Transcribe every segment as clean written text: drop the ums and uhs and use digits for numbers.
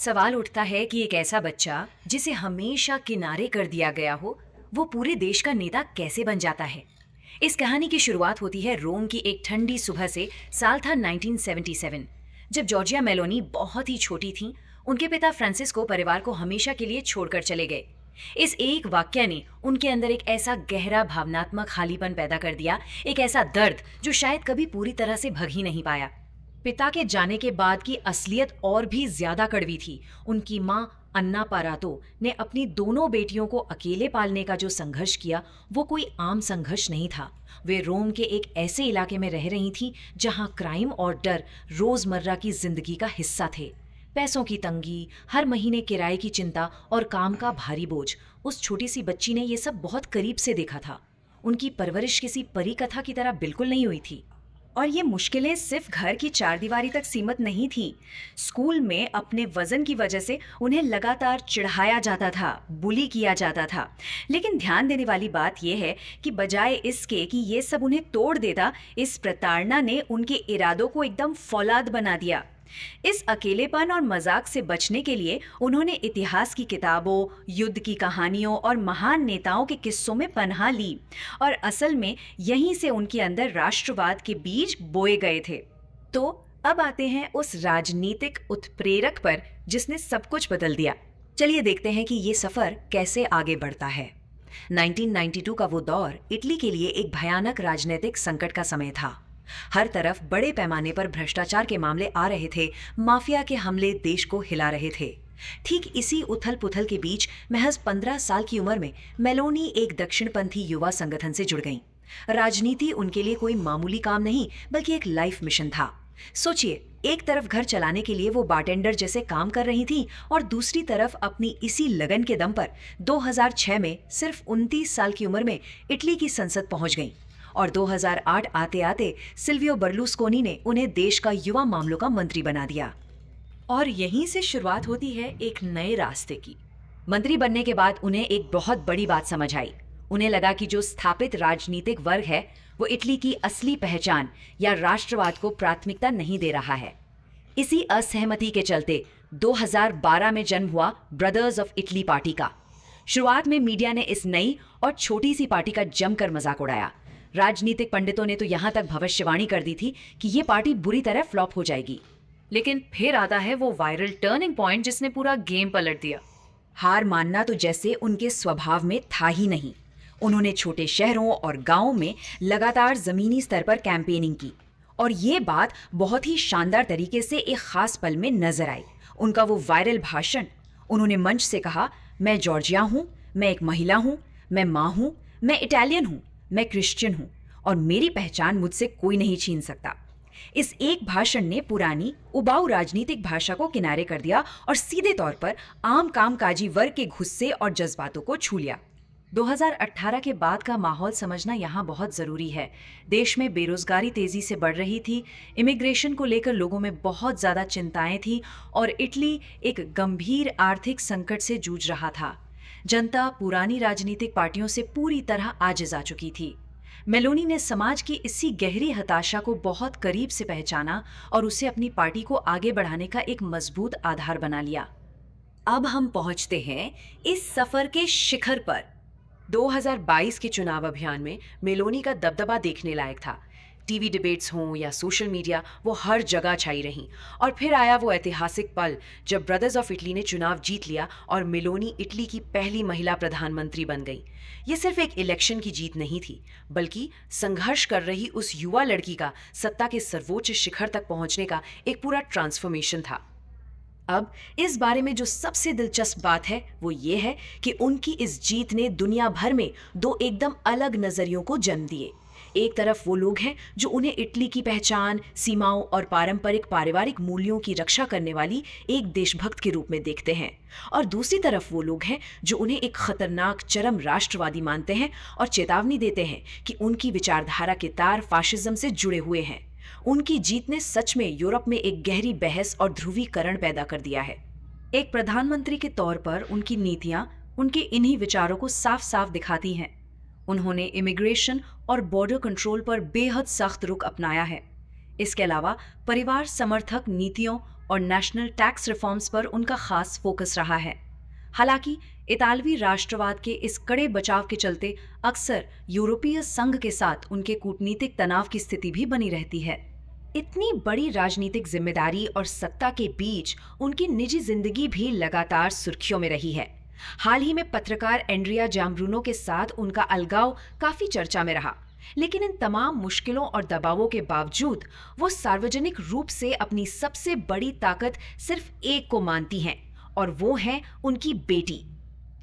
सवाल उठता है कि एक ऐसा बच्चा जिसे हमेशा किनारे कर दिया गया हो, वो पूरे देश का नेता कैसे बन जाता है। इस कहानी की शुरुआत होती है रोम की एक ठंडी सुबह से। साल था 1977, जब जॉर्जिया मेलोनी बहुत ही छोटी थी। उनके पिता फ्रांसिस्को परिवार को हमेशा के लिए छोड़कर चले गए। इस एक वाक्य ने उनके अंदर एक ऐसा गहरा भावनात्मक खालीपन पैदा कर दिया, एक ऐसा दर्द जो शायद कभी पूरी तरह से भग ही नहीं पाया। पिता के जाने के बाद की असलियत और भी ज्यादा कड़वी थी। उनकी माँ अन्ना पारातो ने अपनी दोनों बेटियों को अकेले पालने का जो संघर्ष किया, वो कोई आम संघर्ष नहीं था। वे रोम के एक ऐसे इलाके में रह रही थीं जहां क्राइम और डर रोजमर्रा की जिंदगी का हिस्सा थे। पैसों की तंगी, हर महीने किराए की चिंता और काम का भारी बोझ, उस छोटी सी बच्ची ने ये सब बहुत करीब से देखा था। उनकी परवरिश किसी परी कथा की तरह बिल्कुल नहीं हुई थी। और ये मुश्किलें सिर्फ घर की चारदीवारी तक सीमित नहीं थीं। स्कूल में अपने वजन की वजह से उन्हें लगातार चिढ़ाया जाता था, बुली किया जाता था। लेकिन ध्यान देने वाली बात यह है कि बजाय इसके कि ये सब उन्हें तोड़ देता, इस प्रताड़ना ने उनके इरादों को एकदम फौलाद बना दिया। इस अकेलेपन और मजाक से बचने के लिए उन्होंने इतिहास की किताबों, युद्ध की कहानियों और महान नेताओं के किस्सों में पनाह ली। और असल में यहीं से उनके अंदर राष्ट्रवाद के बीज बोए गए थे। तो अब आते हैं उस राजनीतिक उत्प्रेरक पर जिसने सब कुछ बदल दिया। चलिए देखते हैं कि ये सफर कैसे आगे बढ़ता है। 1992 का वो दौर इटली के लिए एक भयानक राजनीतिक संकट का समय था। हर तरफ बड़े पैमाने पर भ्रष्टाचार के मामले आ रहे थे, माफिया के हमले देश को हिला रहे थे। ठीक इसी उथल पुथल के बीच महज 15 साल की उम्र में मेलोनी एक दक्षिणपंथी युवा संगठन से जुड़ गईं। राजनीति उनके लिए कोई मामूली काम नहीं, बल्कि एक लाइफ मिशन था। सोचिए, एक तरफ घर चलाने के लिए वो बारटेंडर जैसे काम कर रही थी और दूसरी तरफ अपनी इसी लगन के दम पर 2006 में सिर्फ 29 साल की उम्र में इटली की संसद पहुंच गईं। और 2008 आते आते सिल्वियो बर्लुस्कोनी ने उन्हें देश का युवा मामलों का मंत्री बना दिया। और यहीं से शुरुआत होती है एक नए रास्ते की। मंत्री बनने के बाद उन्हें एक बहुत बड़ी बात समझ आई। उन्हें लगा कि जो स्थापित राजनीतिक वर्ग है, वो इटली की असली पहचान या राष्ट्रवाद को प्राथमिकता नहीं दे रहा है। इसी असहमति के चलते 2012 में जन्म हुआ ब्रदर्स ऑफ इटली पार्टी का। शुरुआत में मीडिया ने इस नई और छोटी सी पार्टी का जमकर मजाक उड़ाया। राजनीतिक पंडितों ने तो यहां तक भविष्यवाणी कर दी थी कि ये पार्टी बुरी तरह फ्लॉप हो जाएगी। लेकिन फिर आता है वो वायरल टर्निंग पॉइंट जिसने पूरा गेम पलट दिया। हार मानना तो जैसे उनके स्वभाव में था ही नहीं। उन्होंने छोटे शहरों और गांवों में लगातार जमीनी स्तर पर कैंपेनिंग की, और ये बात बहुत ही शानदार तरीके से एक खास पल में नजर आई। उनका वो वायरल भाषण। उन्होंने मंच से कहा, मैं जॉर्जिया हूं, मैं एक महिला हूं, मैं मां हूं, मैं इटालियन हूं, मैं क्रिश्चियन हूं, और मेरी पहचान मुझसे कोई नहीं छीन सकता। इस एक भाषण ने पुरानी उबाऊ राजनीतिक भाषा को किनारे कर दिया और सीधे तौर पर आम कामकाजी वर्ग के गुस्से और जज्बातों को छू लिया। 2018 के बाद का माहौल समझना यहाँ बहुत जरूरी है। देश में बेरोजगारी तेजी से बढ़ रही थी, इमिग्रेशन को लेकर लोगों में बहुत ज्यादा चिंताएं थी, और इटली एक गंभीर आर्थिक संकट से जूझ रहा था। जनता पुरानी राजनीतिक पार्टियों से पूरी तरह आजिज आ चुकी थी। मेलोनी ने समाज की इसी गहरी हताशा को बहुत करीब से पहचाना और उसे अपनी पार्टी को आगे बढ़ाने का एक मजबूत आधार बना लिया। अब हम पहुंचते हैं इस सफर के शिखर पर। 2022 के चुनाव अभियान में मेलोनी का दबदबा देखने लायक था। टीवी डिबेट्स हों या सोशल मीडिया, वो हर जगह छाई रहीं। और फिर आया वो ऐतिहासिक पल जब ब्रदर्स ऑफ इटली ने चुनाव जीत लिया और मेलोनी इटली की पहली महिला प्रधानमंत्री बन गई। ये सिर्फ एक इलेक्शन की जीत नहीं थी, बल्कि संघर्ष कर रही उस युवा लड़की का सत्ता के सर्वोच्च शिखर तक पहुंचने का एक पूरा ट्रांसफॉर्मेशन था। अब इस बारे में जो सबसे दिलचस्प बात है वो ये है कि उनकी इस जीत ने दुनिया भर में दो एकदम अलग नजरियों को जन्म दिए। एक तरफ वो लोग हैं जो उन्हें इटली की पहचान, सीमाओं और पारंपरिक पारिवारिक मूल्यों की रक्षा करने वाली एक देशभक्त के रूप में देखते हैं, और दूसरी तरफ वो लोग हैं जो उन्हें एक खतरनाक चरम राष्ट्रवादी मानते हैं और चेतावनी देते हैं कि उनकी विचारधारा के तार फाशिज्म से जुड़े हुए हैं। उनकी जीत ने सच में यूरोप में एक गहरी बहस और ध्रुवीकरण पैदा कर दिया है। एक प्रधानमंत्री के तौर पर उनकी नीतियां उनके इन्हीं विचारों को साफ साफ दिखाती हैं। उन्होंने इमिग्रेशन और बॉर्डर कंट्रोल पर बेहद सख्त रुख अपनाया है। इसके अलावा परिवार समर्थक नीतियों और नेशनल टैक्स रिफॉर्म्स पर उनका खास फोकस रहा है। हालांकि इतालवी राष्ट्रवाद के इस कड़े बचाव के चलते अक्सर यूरोपीय संघ के साथ उनके कूटनीतिक तनाव की स्थिति भी बनी रहती है। इतनी बड़ी राजनीतिक जिम्मेदारी और सत्ता के बीच उनकी निजी जिंदगी भी लगातार सुर्खियों में रही है। हाल ही में पत्रकार एंड्रिया जाम्ब्रूनो के साथ उनका अलगाव काफी चर्चा में रहा, लेकिन इन तमाम मुश्किलों और दबावों के बावजूद वो सार्वजनिक रूप से अपनी सबसे बड़ी ताकत सिर्फ एक को मानती हैं, और वो है उनकी बेटी।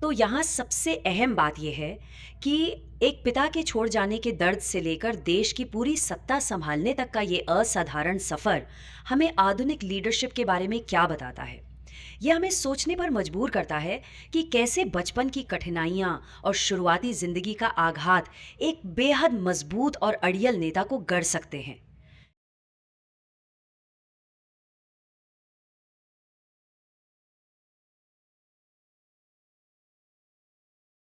तो यहाँ सबसे अहम बात यह है कि एक पिता के छोड़ जाने के दर्द से लेकर देश की पूरी सत्ता संभालने तक का ये असाधारण सफर हमें आधुनिक लीडरशिप के बारे में क्या बताता है। यह हमें सोचने पर मजबूर करता है कि कैसे बचपन की कठिनाइयां और शुरुआती जिंदगी का आघात एक बेहद मजबूत और अड़ियल नेता को गढ़ सकते हैं।